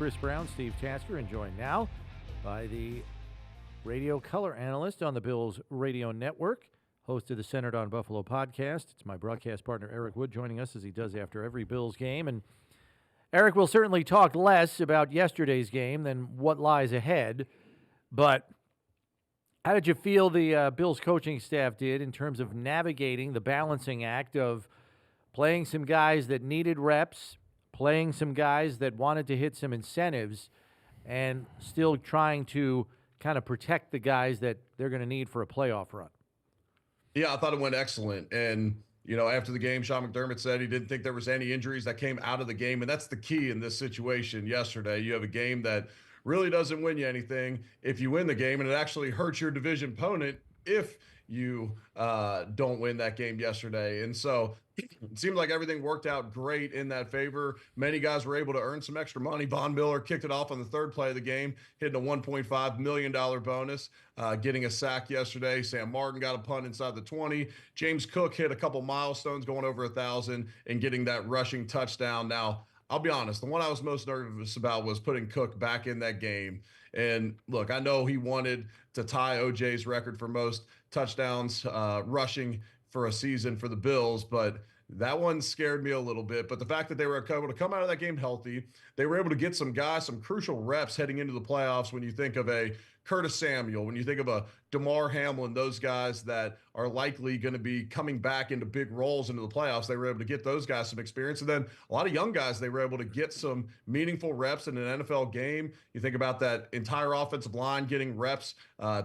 Chris Brown, Steve Tasker, and joined now by the radio color analyst on the Bills radio network, host of the Centered on Buffalo podcast. It's my broadcast partner, Eric Wood, joining us as he does after every Bills game. And Eric will certainly talk less about yesterday's game than what lies ahead, but how did you feel the Bills coaching staff did in terms of navigating the balancing act of playing some guys that needed reps, playing some guys that wanted to hit some incentives, and still trying to kind of protect the guys that they're going to need for a playoff run? Yeah, I thought it went excellent. And, after the game, Sean McDermott said he didn't think there was any injuries that came out of the game. And that's the key in this situation yesterday. You have a game that really doesn't win you anything if you win the game, and it actually hurts your division opponent if you don't win that game yesterday. And so it seemed like everything worked out great in that favor. Many guys were able to earn some extra money. Von Miller kicked it off on the third play of the game, hitting a $1.5 million bonus, getting a sack yesterday. Sam Martin got a punt inside the 20. James Cook hit a couple milestones going over 1,000 and getting that rushing touchdown. Now, I'll be honest, the one I was most nervous about was putting Cook back in that game. And look, I know he wanted to tie OJ's record for most touchdowns rushing for a season for the Bills, but that one scared me a little bit. But the fact that they were able to come out of that game healthy, they were able to get some guys, some crucial reps heading into the playoffs. When you think of a Curtis Samuel, when you think of a DeMar Hamlin, those guys that are likely going to be coming back into big roles into the playoffs, they were able to get those guys some experience. And then a lot of young guys, they were able to get some meaningful reps in an NFL game. You think about that entire offensive line getting reps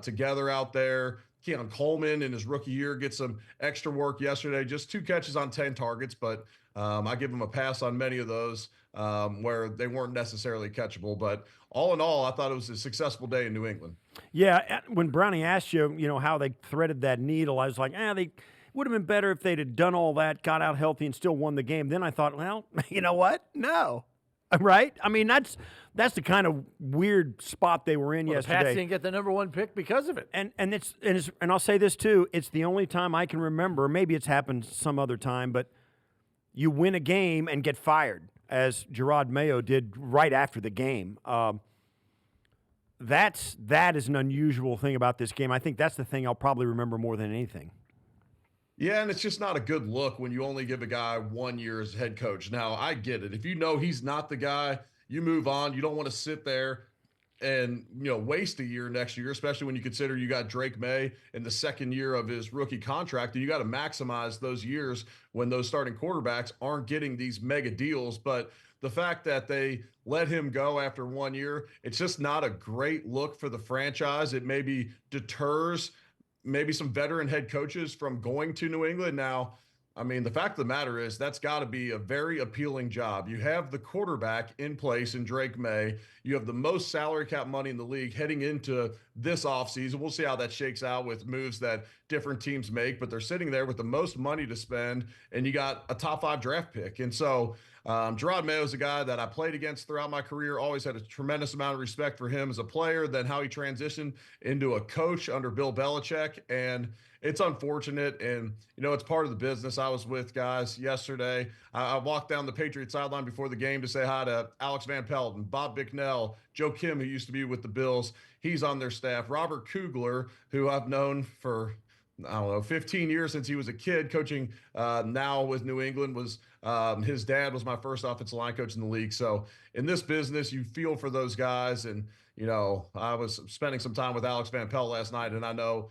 together out there. Keon Coleman in his rookie year gets some extra work yesterday, just 2 catches on 10 targets, but I give him a pass on many of those where they weren't necessarily catchable. But all in all, I thought it was a successful day in New England. Yeah, when Brownie asked you, how they threaded that needle, I was like, they would have been better if they'd have done all that, got out healthy, and still won the game. Then I thought, well, you know what? No. Right? I mean, that's the kind of weird spot they were in yesterday. The Pats didn't get the number 1 pick because of it. And I'll say this too, it's the only time I can remember, maybe it's happened some other time, but you win a game and get fired, as Gerard Mayo did right after the game. That is an unusual thing about this game. I think that's the thing I'll probably remember more than anything. Yeah, and it's just not a good look when you only give a guy 1 year as head coach. Now, I get it. If you know he's not the guy, you move on. You don't want to sit there and, waste a year next year, especially when you consider you got Drake May in the second year of his rookie contract, and you got to maximize those years when those starting quarterbacks aren't getting these mega deals. But the fact that they let him go after 1 year, it's just not a great look for the franchise. It maybe deters maybe some veteran head coaches from going to New England. Now, I mean, the fact of the matter is that's got to be a very appealing job. You have the quarterback in place in Drake May. You have the most salary cap money in the league heading into this offseason. We'll see how that shakes out with moves that different teams make, but they're sitting there with the most money to spend, and you got a top 5 draft pick. And so Gerard Mayo is a guy that I played against throughout my career, always had a tremendous amount of respect for him as a player, then how he transitioned into a coach under Bill Belichick. And it's unfortunate, and, it's part of the business. I was with guys yesterday. I walked down the Patriots sideline before the game to say hi to Alex Van Pelton, Bob Bicknell, Joe Kim, who used to be with the Bills. He's on their staff. Robert Kugler, who I've known for 15 years since he was a kid, coaching now with New England. Was his dad was my first offensive line coach in the league. So in this business, you feel for those guys. And, I was spending some time with Alex Van Pelt last night, and I know,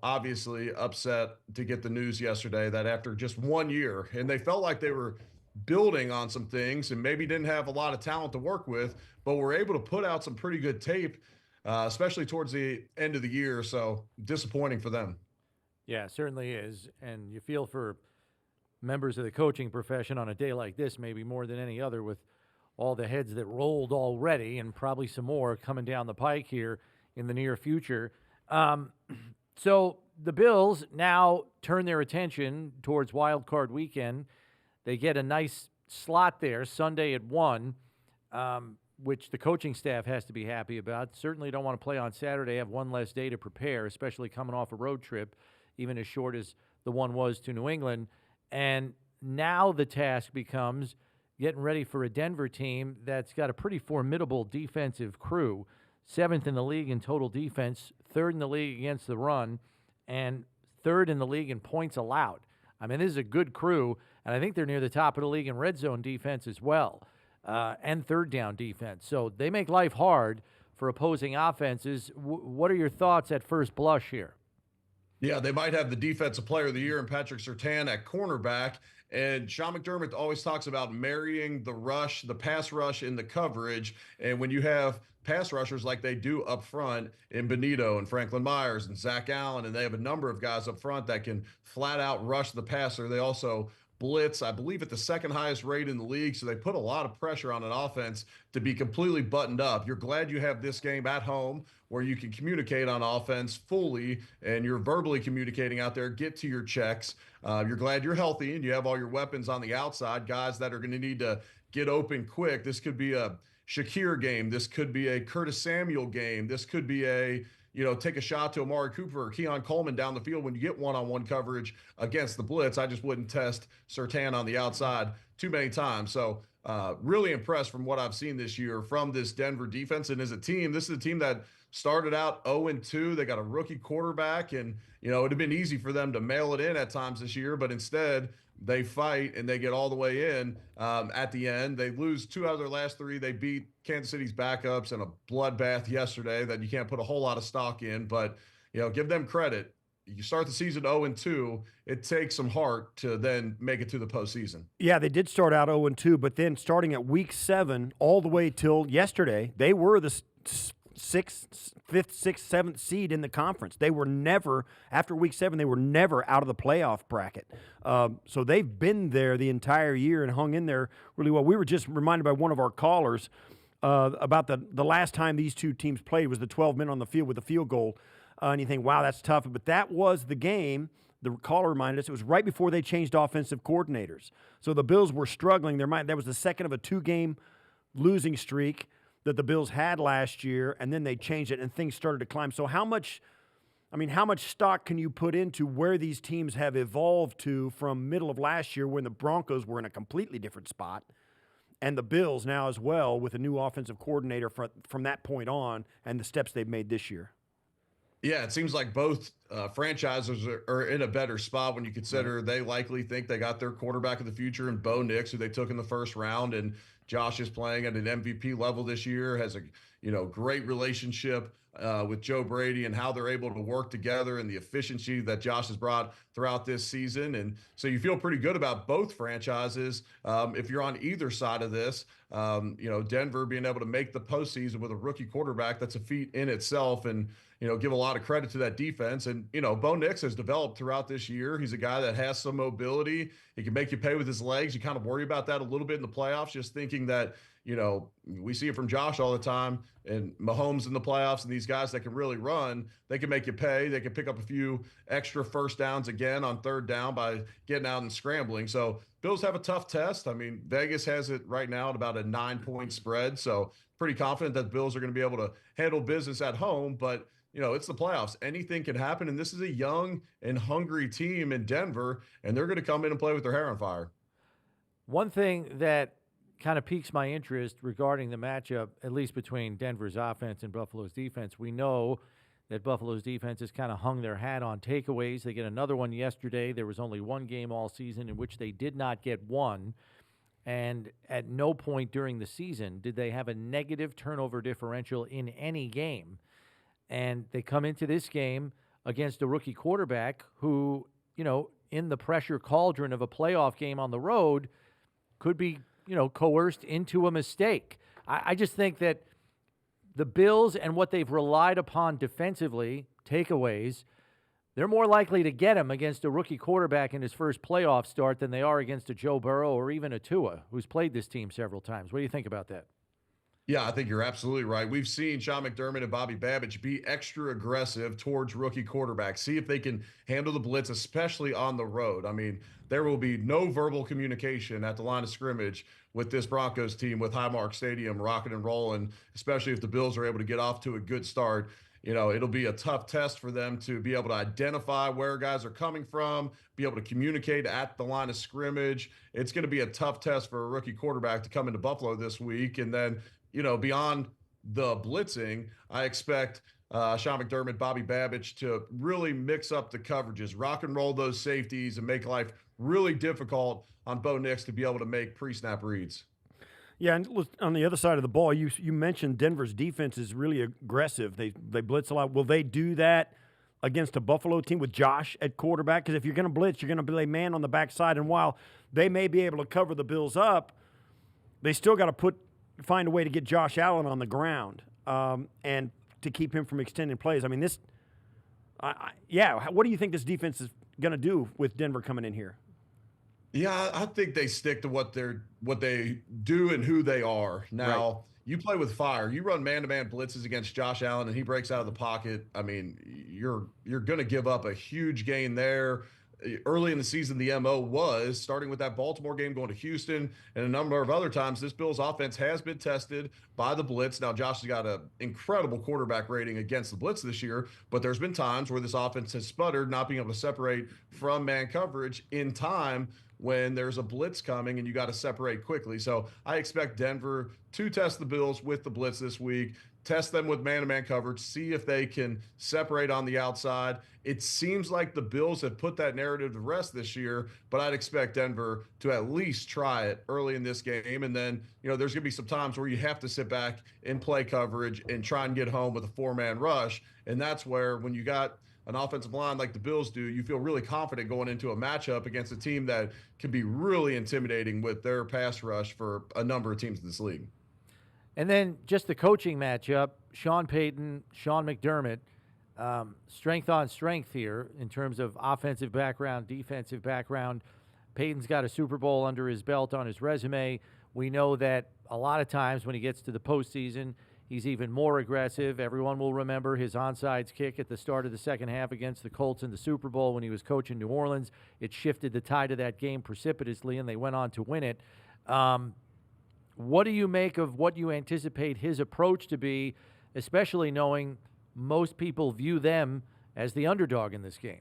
obviously upset to get the news yesterday that after just 1 year, and they felt like they were building on some things and maybe didn't have a lot of talent to work with, but were able to put out some pretty good tape, especially towards the end of the year. So disappointing for them. Yeah, it certainly is. And you feel for members of the coaching profession on a day like this, maybe more than any other, with all the heads that rolled already and probably some more coming down the pike here in the near future. So the Bills now turn their attention towards Wild Card Weekend. They get a nice slot there, Sunday at 1, which the coaching staff has to be happy about. Certainly don't want to play on Saturday, have one less day to prepare, especially coming off a road trip, even as short as the one was to New England. And now the task becomes, getting ready for a Denver team that's got a pretty formidable defensive crew. 7th in the league in total defense, 3rd in the league against the run, and 3rd in the league in points allowed. I mean, this is a good crew, and I think they're near the top of the league in red zone defense as well, and third down defense. So they make life hard for opposing offenses. What are your thoughts at first blush here? Yeah, they might have the defensive player of the year in Patrick Surtain at cornerback. And Sean McDermott always talks about marrying the rush, the pass rush, and the coverage. And when you have pass rushers like they do up front in Benito and Franklin Myers and Zach Allen, and they have a number of guys up front that can flat out rush the passer. They also blitz, I believe, at the 2nd highest rate in the league. So they put a lot of pressure on an offense to be completely buttoned up. You're glad you have this game at home where you can communicate on offense fully and you're verbally communicating out there, get to your checks. You're glad you're healthy and you have all your weapons on the outside, guys that are going to need to get open quick. This could be a Shakir game. This could be a Curtis Samuel game. This could be a, take a shot to Amari Cooper or Keon Coleman down the field when you get one-on-one coverage against the blitz. I just wouldn't test Surtain on the outside too many times. So really impressed from what I've seen this year from this Denver defense. And as a team, this is a team that started out 0-2. They got a rookie quarterback, and, it would have been easy for them to mail it in at times this year, but instead they fight and they get all the way in at the end. They lose 2 out of their last 3. They beat Kansas City's backups in a bloodbath yesterday that you can't put a whole lot of stock in, but, give them credit. You start the season 0-2, it takes some heart to then make it to the postseason. Yeah, they did start out 0-2, but then starting at week 7 all the way till yesterday, they were the 5th, 6th, 7th seed in the conference. They were never, after week 7, they were never out of the playoff bracket. So they've been there the entire year and hung in there really well. We were just reminded by one of our callers about the last time these two teams played was the 12 men on the field with a field goal. And you think, wow, that's tough. But that was the game. The caller reminded us it was right before they changed offensive coordinators. So the Bills were struggling. That was the second of a 2-game losing streak that the Bills had last year, and then they changed it, and things started to climb. So how much stock can you put into where these teams have evolved to from middle of last year when the Broncos were in a completely different spot, and the Bills now as well with a new offensive coordinator from that point on and the steps they've made this year? Yeah, it seems like both franchises are in a better spot when you consider they likely think they got their quarterback of the future in Bo Nix, who they took in the first round, and Josh is playing at an MVP level this year, has a great relationship with Joe Brady and how they're able to work together and the efficiency that Josh has brought throughout this season. And so you feel pretty good about both franchises. If you're on either side of this, Denver being able to make the postseason with a rookie quarterback, that's a feat in itself. And, give a lot of credit to that defense. And, Bo Nix has developed throughout this year. He's a guy that has some mobility. He can make you pay with his legs. You kind of worry about that a little bit in the playoffs, just thinking that, we see it from Josh all the time and Mahomes in the playoffs and these guys that can really run, they can make you pay. They can pick up a few extra first downs again on 3rd down by getting out and scrambling. So Bills have a tough test. I mean, Vegas has it right now at about a 9-point spread. So pretty confident that the Bills are going to be able to handle business at home, but it's the playoffs. Anything can happen. And this is a young and hungry team in Denver, and they're going to come in and play with their hair on fire. One thing that kind of piques my interest regarding the matchup, at least between Denver's offense and Buffalo's defense. We know that Buffalo's defense has kind of hung their hat on takeaways. They get another one yesterday. There was only one game all season in which they did not get one. And at no point during the season did they have a negative turnover differential in any game. And they come into this game against a rookie quarterback who, in the pressure cauldron of a playoff game on the road could be, coerced into a mistake. I just think that the Bills and what they've relied upon defensively, takeaways, they're more likely to get him against a rookie quarterback in his first playoff start than they are against a Joe Burrow or even a Tua, who's played this team several times. What do you think about that? Yeah, I think you're absolutely right. We've seen Sean McDermott and Bobby Babich be extra aggressive towards rookie quarterbacks. See if they can handle the blitz, especially on the road. I mean, there will be no verbal communication at the line of scrimmage with this Broncos team with Highmark Stadium rocking and rolling, especially if the Bills are able to get off to a good start. it'll be a tough test for them to be able to identify where guys are coming from, be able to communicate at the line of scrimmage. It's going to be a tough test for a rookie quarterback to come into Buffalo this week. And then, beyond the blitzing, I expect Sean McDermott, Bobby Babich to really mix up the coverages, rock and roll those safeties, and make life really difficult on Bo Nix to be able to make pre-snap reads. Yeah, and on the other side of the ball, you mentioned Denver's defense is really aggressive. They blitz a lot. Will they do that against a Buffalo team with Josh at quarterback? Because if you're going to blitz, you're going to play man on the backside. And while they may be able to cover the Bills up, they still got to find a way to get Josh Allen on the ground and to keep him from extending plays. I mean, what do you think this defense is going to do with Denver coming in here? Yeah, I think they stick to what they do and who they are. Now, Right. You play with fire. You run man-to-man blitzes against Josh Allen, and he breaks out of the pocket. I mean, you're going to give up a huge gain there. Early in the season, the MO was starting with that Baltimore game, going to Houston, and a number of other times. This Bills offense has been tested by the blitz. Now, Josh has got an incredible quarterback rating against the blitz this year, but there's been times where this offense has sputtered, not being able to separate from man coverage in time when there's a blitz coming and you got to separate quickly. So I expect Denver to test the Bills with the blitz this week, test them with man-to-man coverage, see if they can separate on the outside. It seems like the Bills have put that narrative to rest this year, but I'd expect Denver to at least try it early in this game. And then, there's going to be some times where you have to sit back and play coverage and try and get home with a four-man rush. And that's where, when you got an offensive line like the Bills do, you feel really confident going into a matchup against a team that can be really intimidating with their pass rush for a number of teams in this league. And then just the coaching matchup, Sean Payton, Sean McDermott, strength on strength here in terms of offensive background, defensive background. Payton's got a Super Bowl under his belt on his resume. We know that a lot of times when he gets to the postseason, he's even more aggressive. Everyone will remember his onside kick at the start of the second half against the Colts in the Super Bowl when he was coaching New Orleans. It shifted the tide of that game precipitously, and they went on to win it. What do you make of what you anticipate his approach to be, especially knowing most people view them as the underdog in this game?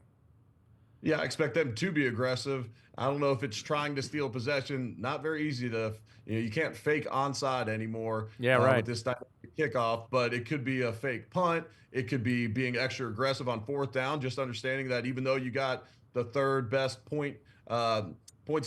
Yeah, I expect them to be aggressive. I don't know if it's trying to steal possession. Not very easy to, you can't fake onside anymore. Yeah, right. With this type of kickoff, but it could be a fake punt. It could be being extra aggressive on fourth down, just understanding that even though you got the third best points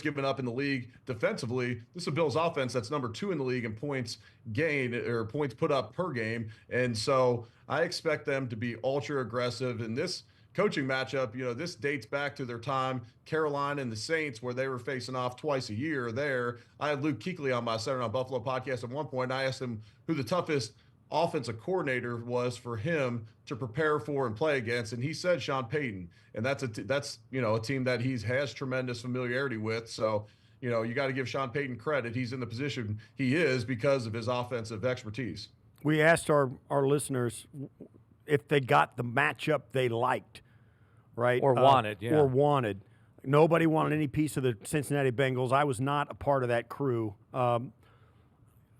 given up in the league defensively, this is a Bills offense that's number 2 in the league in points gained or points put up per game. And so I expect them to be ultra aggressive in this coaching matchup. This dates back to their time, Carolina and the Saints, where they were facing off twice a year there. I had Luke Kuechly on my Center on Buffalo podcast at one point, and I asked him who the toughest offensive coordinator was for him to prepare for and play against, and he said Sean Payton. And that's a team that he has tremendous familiarity with. So, you got to give Sean Payton credit. He's in the position he is because of his offensive expertise. We asked our listeners if they got the matchup they liked, right? Or wanted, yeah. Or wanted. Nobody wanted any piece of the Cincinnati Bengals. I was not a part of that crew.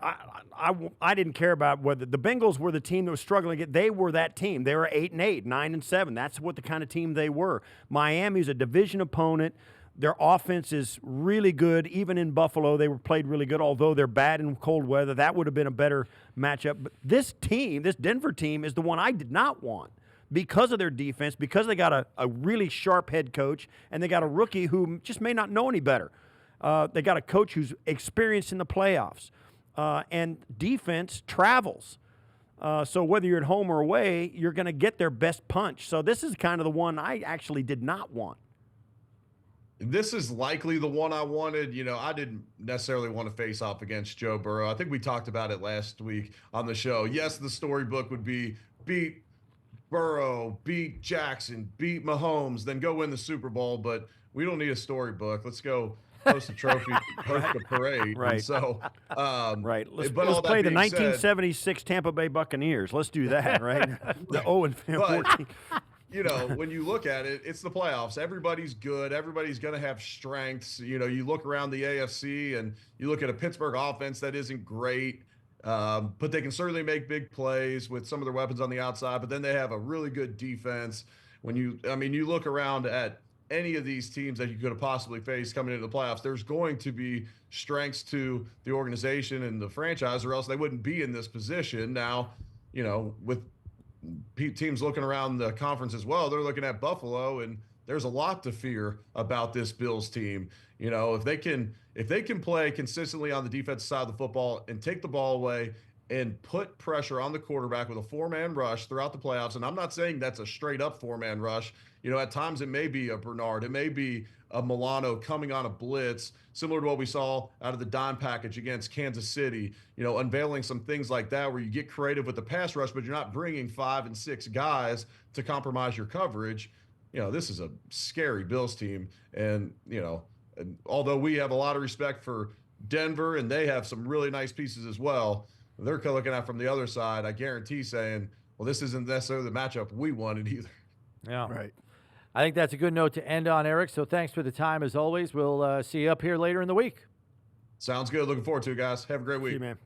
I didn't care about whether the Bengals were the team that was struggling. They were that team. They were 8-8, 9-7. That's what the kind of team they were. Miami's a division opponent. Their offense is really good. Even in Buffalo, they were played really good, although they're bad in cold weather. That would have been a better matchup. But this team, this Denver team, is the one I did not want because of their defense, because they got a really sharp head coach, and they got a rookie who just may not know any better. They got a coach who's experienced in the playoffs. And defense travels. So whether you're at home or away, you're going to get their best punch. So this is kind of the one I actually did not want. This is likely the one I wanted. I didn't necessarily want to face off against Joe Burrow. I think we talked about it last week on the show. Yes, the storybook would be beat Burrow, beat Jackson, beat Mahomes, then go win the Super Bowl. But we don't need a storybook. Let's go host a trophy, host a parade. Right. And so, right. Let's all that play the being 1976 Tampa Bay Buccaneers. Let's do that, right? The 0-14. When you look at it, it's the playoffs. Everybody's good. Everybody's going to have strengths. You look around the AFC and you look at a Pittsburgh offense that isn't great. But they can certainly make big plays with some of their weapons on the outside. But then they have a really good defense. You look around at any of these teams that you could have possibly faced coming into the playoffs, there's going to be strengths to the organization and the franchise, or else they wouldn't be in this position. Now, with teams looking around the conference as well, they're looking at Buffalo, and there's a lot to fear about this Bills team. If they can play consistently on the defensive side of the football and take the ball away and put pressure on the quarterback with a 4-man rush throughout the playoffs. And I'm not saying that's a straight up 4-man rush. At times it may be a Bernard, it may be a Milano coming on a blitz, similar to what we saw out of the dime package against Kansas City, unveiling some things like that where you get creative with the pass rush, but you're not bringing 5 and 6 guys to compromise your coverage. This is a scary Bills team. And although we have a lot of respect for Denver and they have some really nice pieces as well, they're looking at from the other side, I guarantee, saying, well, this isn't necessarily the matchup we wanted either. Yeah. Right. I think that's a good note to end on, Eric. So thanks for the time, as always. We'll see you up here later in the week. Sounds good. Looking forward to it, guys. Have a great week. See you, man.